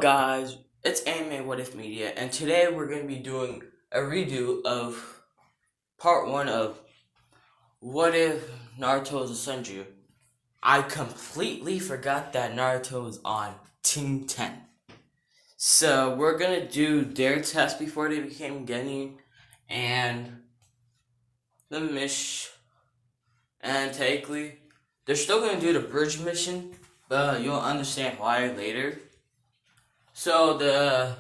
Guys, it's Anime What If Media, and today we're going to be doing a redo of part 1 of What If Naruto was a Senju. I completely forgot that Naruto was on Team 10. So we're going to do their test before they became Genin, and the mission, and technically, they're still going to do the bridge mission, but you'll understand why later. So the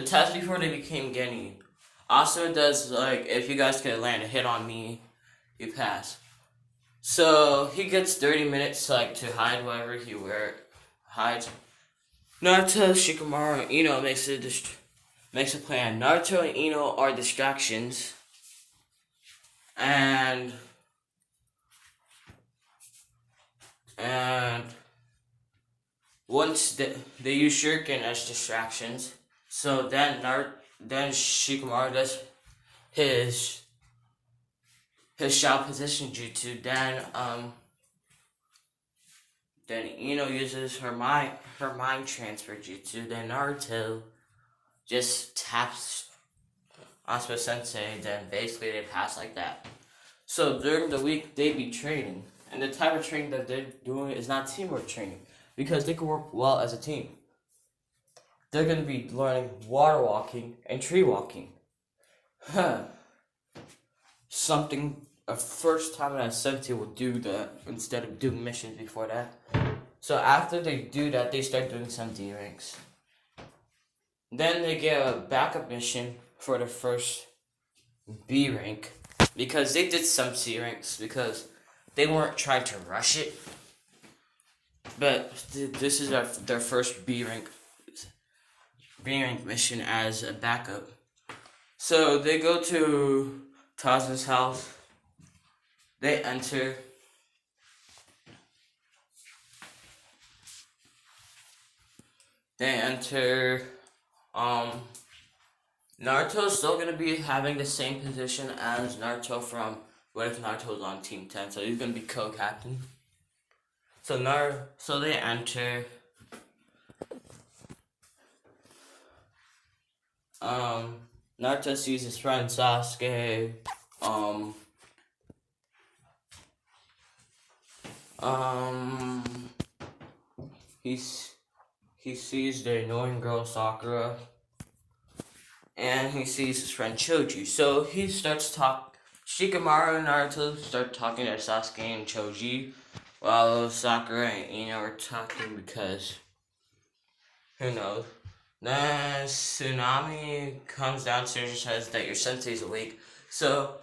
test before they became Genny. Asuna does like if you guys could land a hit on me, you pass. So he gets 30 minutes like to hide whatever he hides. Naruto, Shikamaru, and Ino makes a plan. Naruto and Ino are distractions, and and once they use Shuriken as distractions. So then Shikamaru does his shadow position jutsu. Then Ino uses her mind transfer jutsu. Then Naruto just taps Asuma Sensei. Then basically they pass like that. So during the week they be training, and the type of training that they're doing is not teamwork training because they can work well as a team. They're going to be learning water walking and tree walking. Something a first time that Sensei will do that instead of doing missions before that. So after they do that, they start doing some D ranks. Then they get a backup mission for the first B rank because they did some C ranks because they weren't trying to rush it. But this is their first B rank mission as a backup. So they go to Taza's house. They enter. Naruto's still gonna be having the same position as Naruto from What If Naruto's on Team 10, so he's gonna be co-captain. So they enter. Naruto sees his friend Sasuke. He sees the annoying girl Sakura, and he sees his friend Choji. So he starts Shikamaru and Naruto start talking to Sasuke and Choji, while Sakura and Ino are talking because who knows. Then Tsunami comes downstairs and says that your sensei's awake. So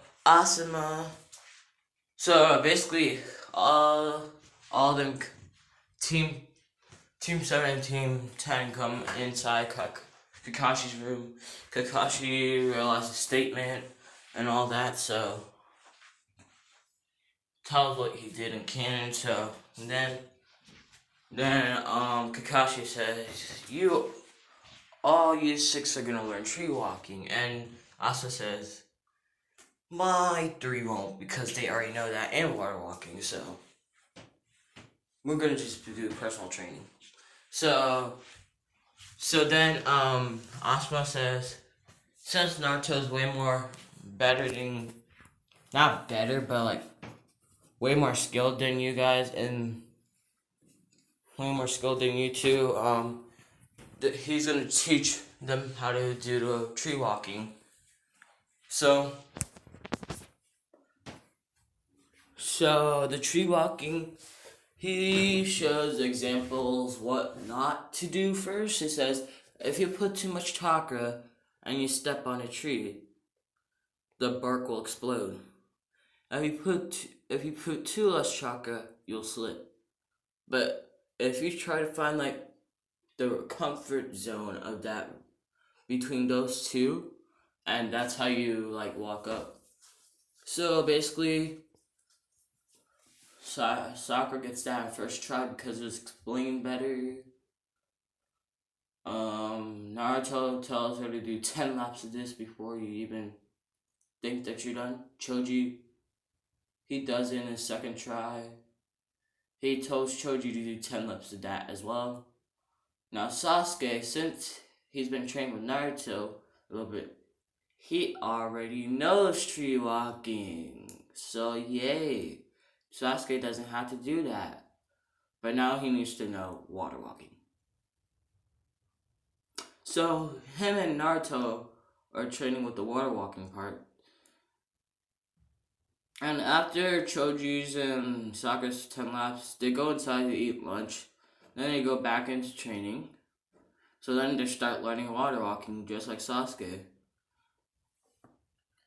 basically all them team 7 and team 10 come inside Kakashi's room. Kakashi realizes statement and all that, so tells what he did in canon. So then Kakashi says, all you 6 are gonna learn tree walking, and Asa says, my 3 won't because they already know that, and water walking, so we're gonna just do personal training. So then Asuma says, since Naruto's way more better than, not better, but like way more skilled than you guys, and way more skilled than you two, he's gonna teach them how to do the tree walking. So the tree walking, he shows examples what not to do first. He says, if you put too much chakra and you step on a tree, the bark will explode. If you put too less chakra, you'll slip. But if you try to find like the comfort zone of that between those two, and that's how you like walk up. So basically, Sakura gets that first try because it was explained better. Naruto tells her to do 10 laps of this before you even think that you're done. Choji, he does it in his second try. he tells Choji to do 10 laps of that as well. Now Sasuke, since he's been trained with Naruto a little bit, he already knows tree walking. So yay. Sasuke doesn't have to do that. But now he needs to know water walking. So him and Naruto are training with the water walking part. And after Choji's and Sasuke's 10 laps, they go inside to eat lunch. Then they go back into training. So then they start learning water walking just like Sasuke.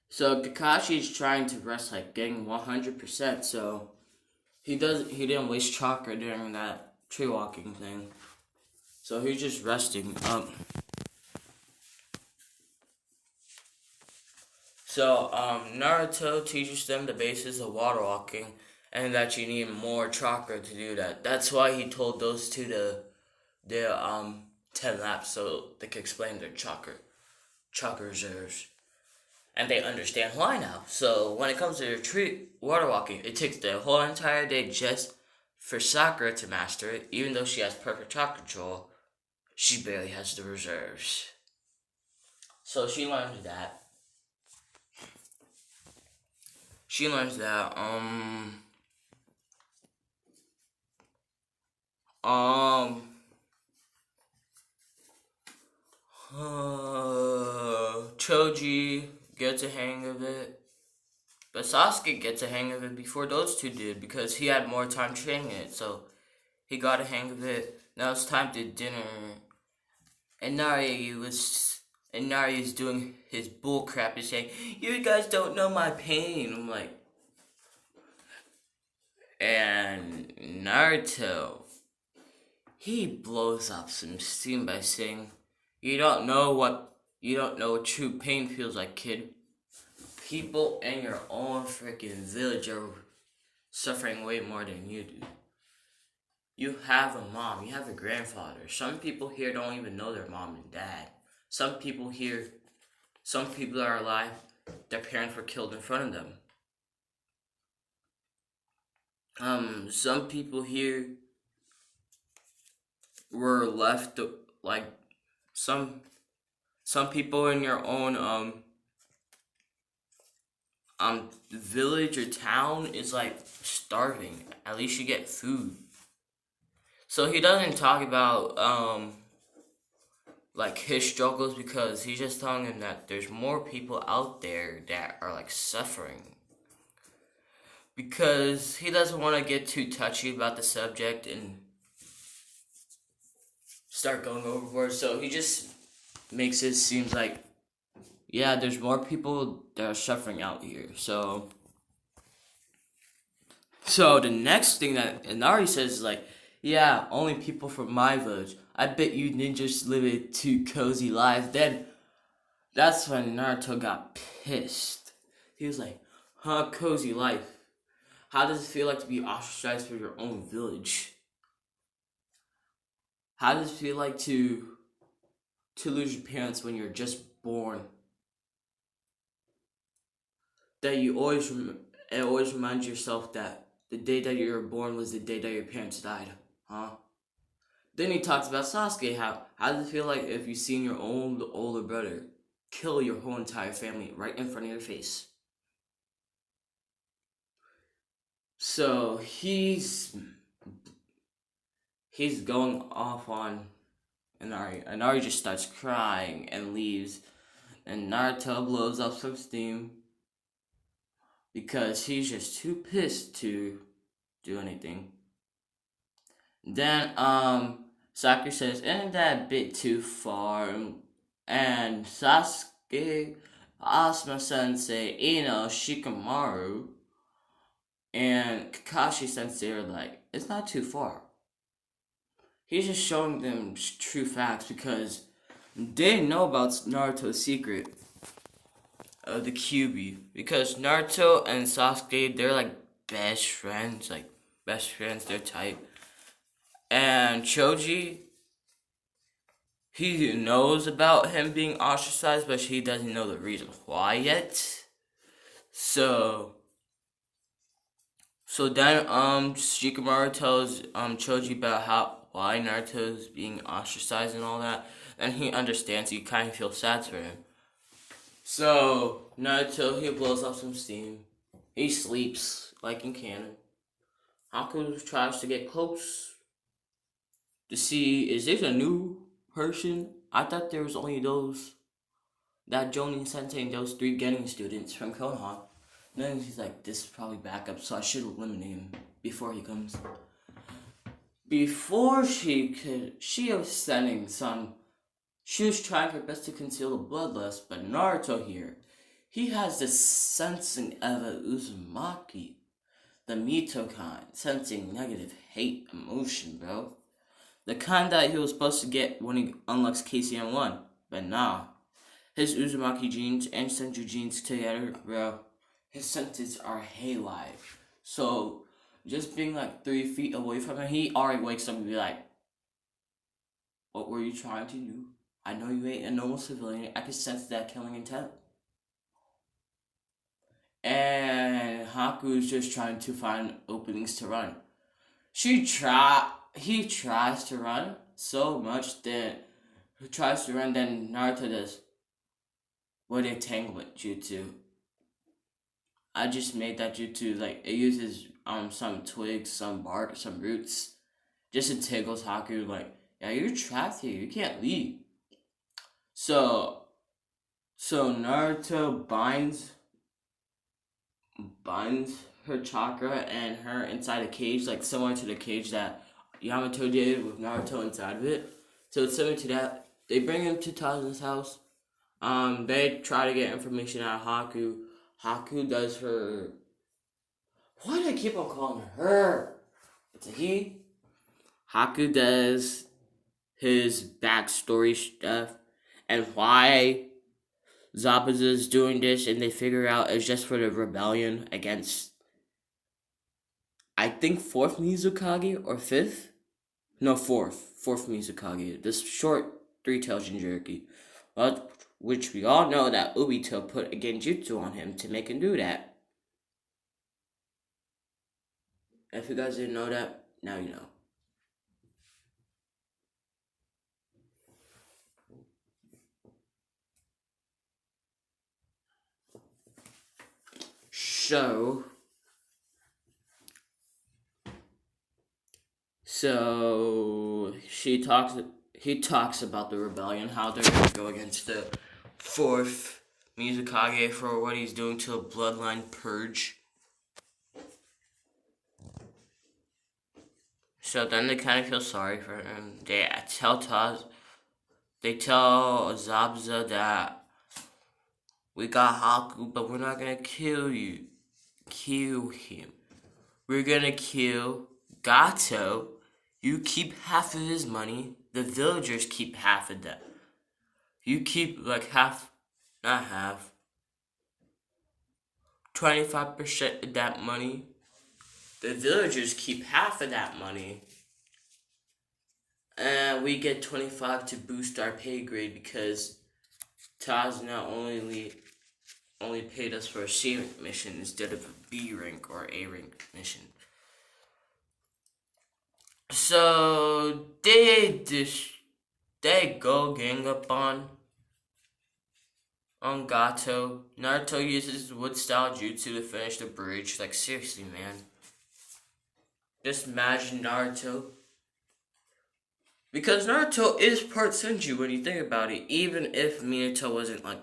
So Kakashi's trying to rest, like getting 100%. So he didn't waste chakra during that tree walking thing. So he's just resting up. So Naruto teaches them the basis of water walking, and that you need more chakra to do that. That's why he told those two to 10 laps, so they could explain their chakra reserves. And they understand why now. So when it comes to tree water walking, it takes the whole entire day just for Sakura to master it. Even though she has perfect chakra control, she barely has the reserves. So she learns that. Choji gets a hang of it. But Sasuke gets a hang of it before those two did because he had more time training it. So he got a hang of it. Now it's time to dinner. And Naruto's doing his bull crap and saying, "You guys don't know my pain." I'm like, and Naruto, he blows up some steam by saying, You don't know what true pain feels like, kid. People in your own freaking village are suffering way more than you do. You have a mom, you have a grandfather. Some people here don't even know their mom and dad. Some people are alive, their parents were killed in front of them. Some people here were left, like, some people in your own, village or town is, like, starving. At least you get food. So he doesn't talk about, like, his struggles because he's just telling him that there's more people out there that are, like, suffering. Because he doesn't want to get too touchy about the subject and start going overboard. So he just makes it seem like, yeah, there's more people that are suffering out here. So the next thing that Inari says is like, yeah, only people from my village. I bet you ninjas live a too cozy life. Then that's when Naruto got pissed. He was like, huh, cozy life? How does it feel like to be ostracized from your own village? How does it feel like to lose your parents when you're just born? That you always remind yourself that the day that you were born was the day that your parents died, huh? Then he talks about Sasuke. How does it feel like if you seen your own older brother kill your whole entire family right in front of your face? So he's going off on Inari. Inari just starts crying and leaves, and Naruto blows up some steam because he's just too pissed to do anything. Then Sakura says, "Isn't that a bit too far?" And Sasuke, Asuma Sensei, Ino, Shikamaru, and Kakashi Sensei are like, "It's not too far." He's just showing them true facts because they know about Naruto's secret of the Kyuubi. Because Naruto and Sasuke, they're like best friends, they're tight. And Choji, he knows about him being ostracized, but he doesn't know the reason why yet. So So then, Shikamaru tells Choji about why Naruto's being ostracized and all that, and he understands. He kind of feels sad for him. So Naruto, he blows off some steam. He sleeps like in canon. Haku tries to get close to see, is this a new person? I thought there was only that Jonin Sensei and those 3 Genin students from Konoha. And then he's like, this is probably backup, so I should eliminate him before he comes. Before she was sending some, she was trying her best to conceal the bloodlust, but Naruto here, he has this sensing of a Uzumaki, the Mito kind, sensing negative hate emotion, bro. The kind that he was supposed to get when he unlocks KCM1, but nah. His Uzumaki genes and Senju genes together, bro, his senses are haywire. So, just being like 3 feet away from him, he already wakes up and be like, what were you trying to do? I know you ain't a normal civilian. I can sense that killing intent. And Haku's just trying to find openings to run. He tries to run so much that he tries to run, then Naruto does what entanglement jutsu. I just made that jutsu, like, it uses some twigs, some bark, some roots. Just entangles Haku, like, yeah, you're trapped here, you can't leave. So Naruto binds her chakra and her inside a cage, like similar to the cage that Yamato did with Naruto inside of it. So it's similar to that. They bring him to Taza's house. They try to get information out of Haku. Haku does her... Why do I keep on calling her? It's a he. Haku does his backstory stuff and why Zabuza's doing this, and they figure out it's just for the rebellion against, I think, 4th Mizukage or 5th? No, 4th Mizukage. This short 3-tail Jinchuriki. Well, which we all know that Obito put a genjutsu on him to make him do that. If you guys didn't know that, now you know. So he talks about the rebellion, how they're going to go against the 4th Mizukage for what he's doing to a bloodline purge. So then they kind of feel sorry for him. They tell Zabuza that we got Haku, but we're not going to kill you. Kill him. We're going to kill Gato. You keep half of his money. The villagers keep half of that. You keep like half, not half, 25% of that money. The villagers keep half of that money. And we get 25 to boost our pay grade because Taz now only paid us for a C rank mission instead of a B rank or A rank mission. So they go gang up on Gato. Naruto uses wood style jutsu to finish the bridge. Like, seriously, man. Just imagine Naruto. Because Naruto is part Senju when you think about it, even if Minato wasn't like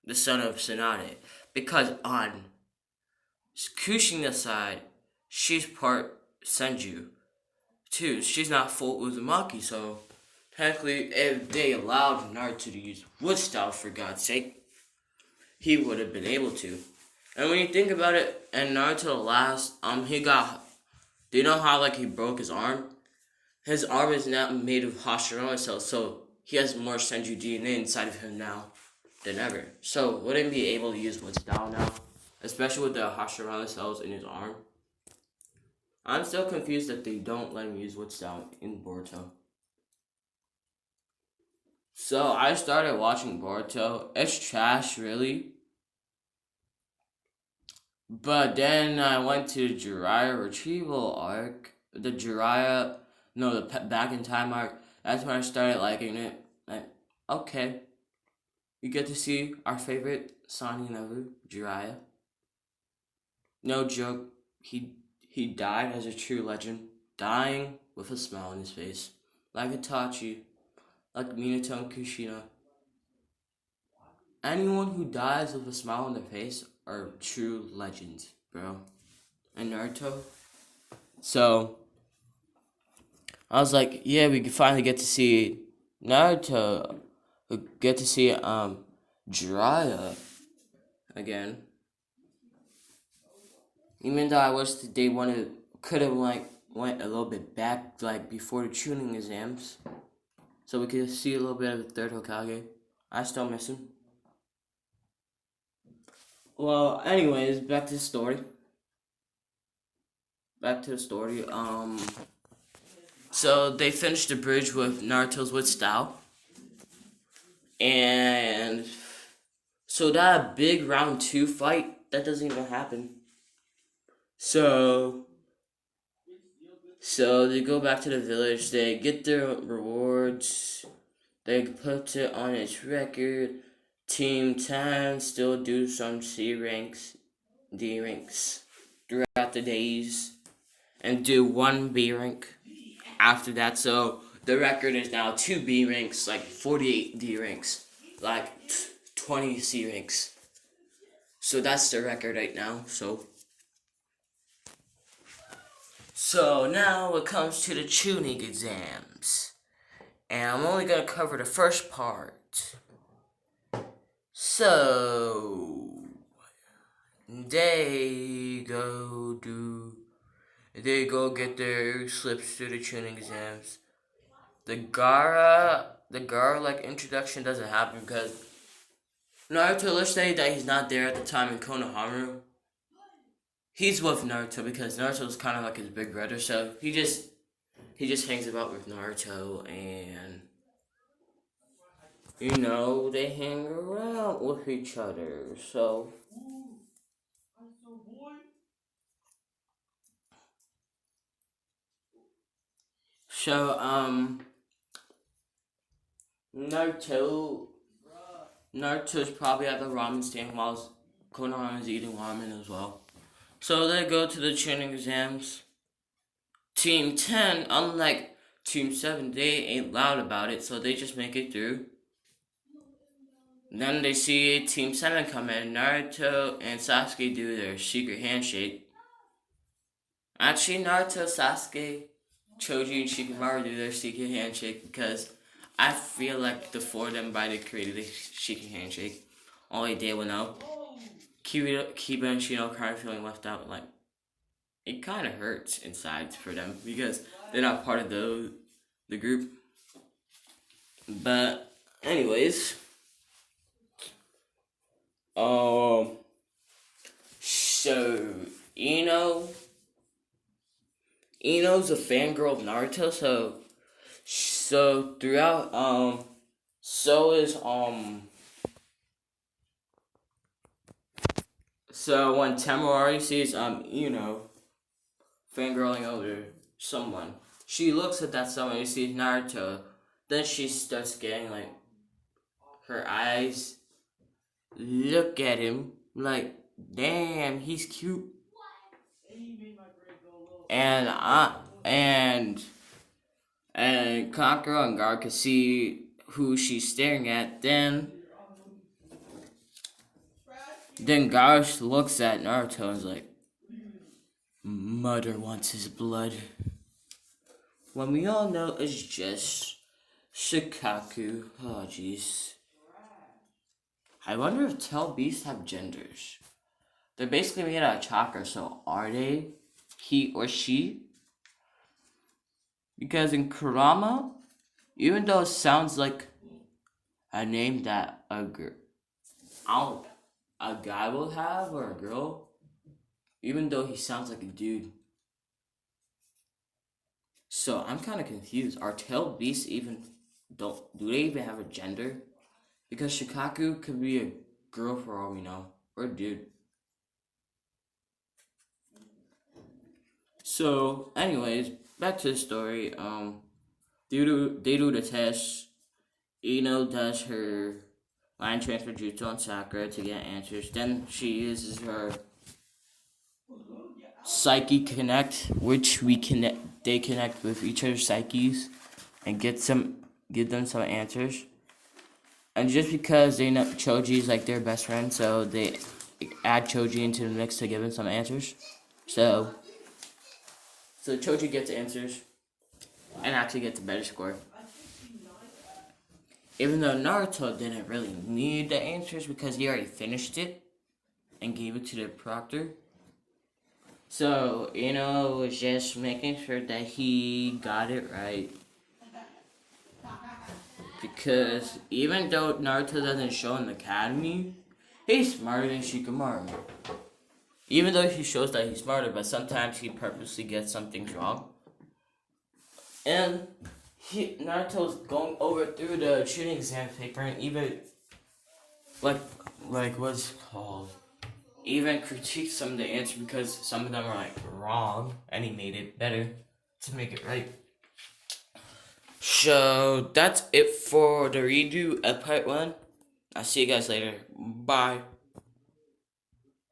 the son of Tsunade. Because on Kushina's side, she's part Senju too. She's not full Uzumaki, so technically if they allowed Naruto to use wood style, for God's sake, he would have been able to. And when you think about it, and Naruto last, do you know how like he broke his arm? His arm is now made of Hashirama cells, so he has more Senju DNA inside of him now than ever. So wouldn't he be able to use wood style now? Especially with the Hashirama cells in his arm. I'm still confused that they don't let him use wood style in Boruto. So I started watching Boruto. It's trash, really. But then I went to the Jiraiya retrieval arc, the Jiraiya, no, the back in time arc. That's when I started liking it. Like, okay, you get to see our favorite Sannin ever, Jiraiya. No joke, he died as a true legend, dying with a smile on his face, like Itachi, like Minato and Kushina. Anyone who dies with a smile on their face are true legends, bro. And Naruto. So I was like, yeah, we finally get to see Naruto. We get to see Jiraiya again. Even though I wish that they could have went a little bit back like before the Chunin exams, so we could see a little bit of the third Hokage. I still miss him. Well, anyways, back to the story. So they finished the bridge with Naruto's with style, and so that big round 2 fight that doesn't even happen. So they go back to the village. They get their rewards. They put it on its record. Team 10 still do some C ranks, D ranks throughout the days, and do 1 B rank after that. So the record is now 2 B ranks, like 48 D ranks, like 20 C ranks. So that's the record right now. So now it comes to the Chunin exams, and I'm only gonna cover the first part. So they go get their slips to the Chunin exams. The Gara like introduction doesn't happen because Naruto, let's say that he's not there at the time in Konohamaru. He's with Naruto because Naruto's kind of like his big brother, so he just hangs about with Naruto, and they hang around with each other. So Naruto's probably at the ramen stand while Konohama's eating ramen as well. So they go to the Chunin exams. Team 10, unlike Team 7, they ain't loud about it, so they just make it through. Then they see Team 7 come in. Naruto and Sasuke do their secret handshake. Actually, Naruto, Sasuke, Choji, and Shikamaru do their secret handshake because I feel like the 4 of them might have created a secret handshake. Only they will know. Kiba and Shino kind of feeling left out, like, it kind of hurts inside for them because they're not part of the group. But anyways, so Ino's a fangirl of Naruto, so throughout so is so when Temurari sees fangirling over someone, she looks at that someone and sees Naruto. Then she starts getting like her eyes look at him like, damn, he's cute. And Kankuro and Gar can see who she's staring at. Then Gar looks at Naruto and is like, Mother wants his blood. When we all know it's just Shikaku. Oh, jeez. I wonder if tail beasts have genders. They're basically made out of chakra, so are they he or she? Because in Kurama, even though it sounds like a name that a guy will have or a girl, even though he sounds like a dude. So I'm kind of confused. Are tail beasts do they even have a gender? Because Shikaku could be a girl for all we know, or a dude. So, anyways, back to the story. They do the test. Ino does her line transfer jutsu on Sakura to get answers. Then she uses her psyche connect, which we connect. They connect with each other's psyches and give them some answers. And just because they know Choji is like their best friend, so they add Choji into the mix to give him some answers. So Choji gets answers and actually gets a better score. Even though Naruto didn't really need the answers because he already finished it and gave it to the proctor. So, was just making sure that he got it right. Because even though Naruto doesn't show in the academy, he's smarter than Shikamaru. Even though he shows that he's smarter, but sometimes he purposely gets some things wrong. And Naruto's going over through the Chunin exam paper and even like what's it called? Even critiques some of the answers because some of them are like wrong, and he made it better to make it right. So that's it for the redo of part 1. I'll see you guys later. Bye.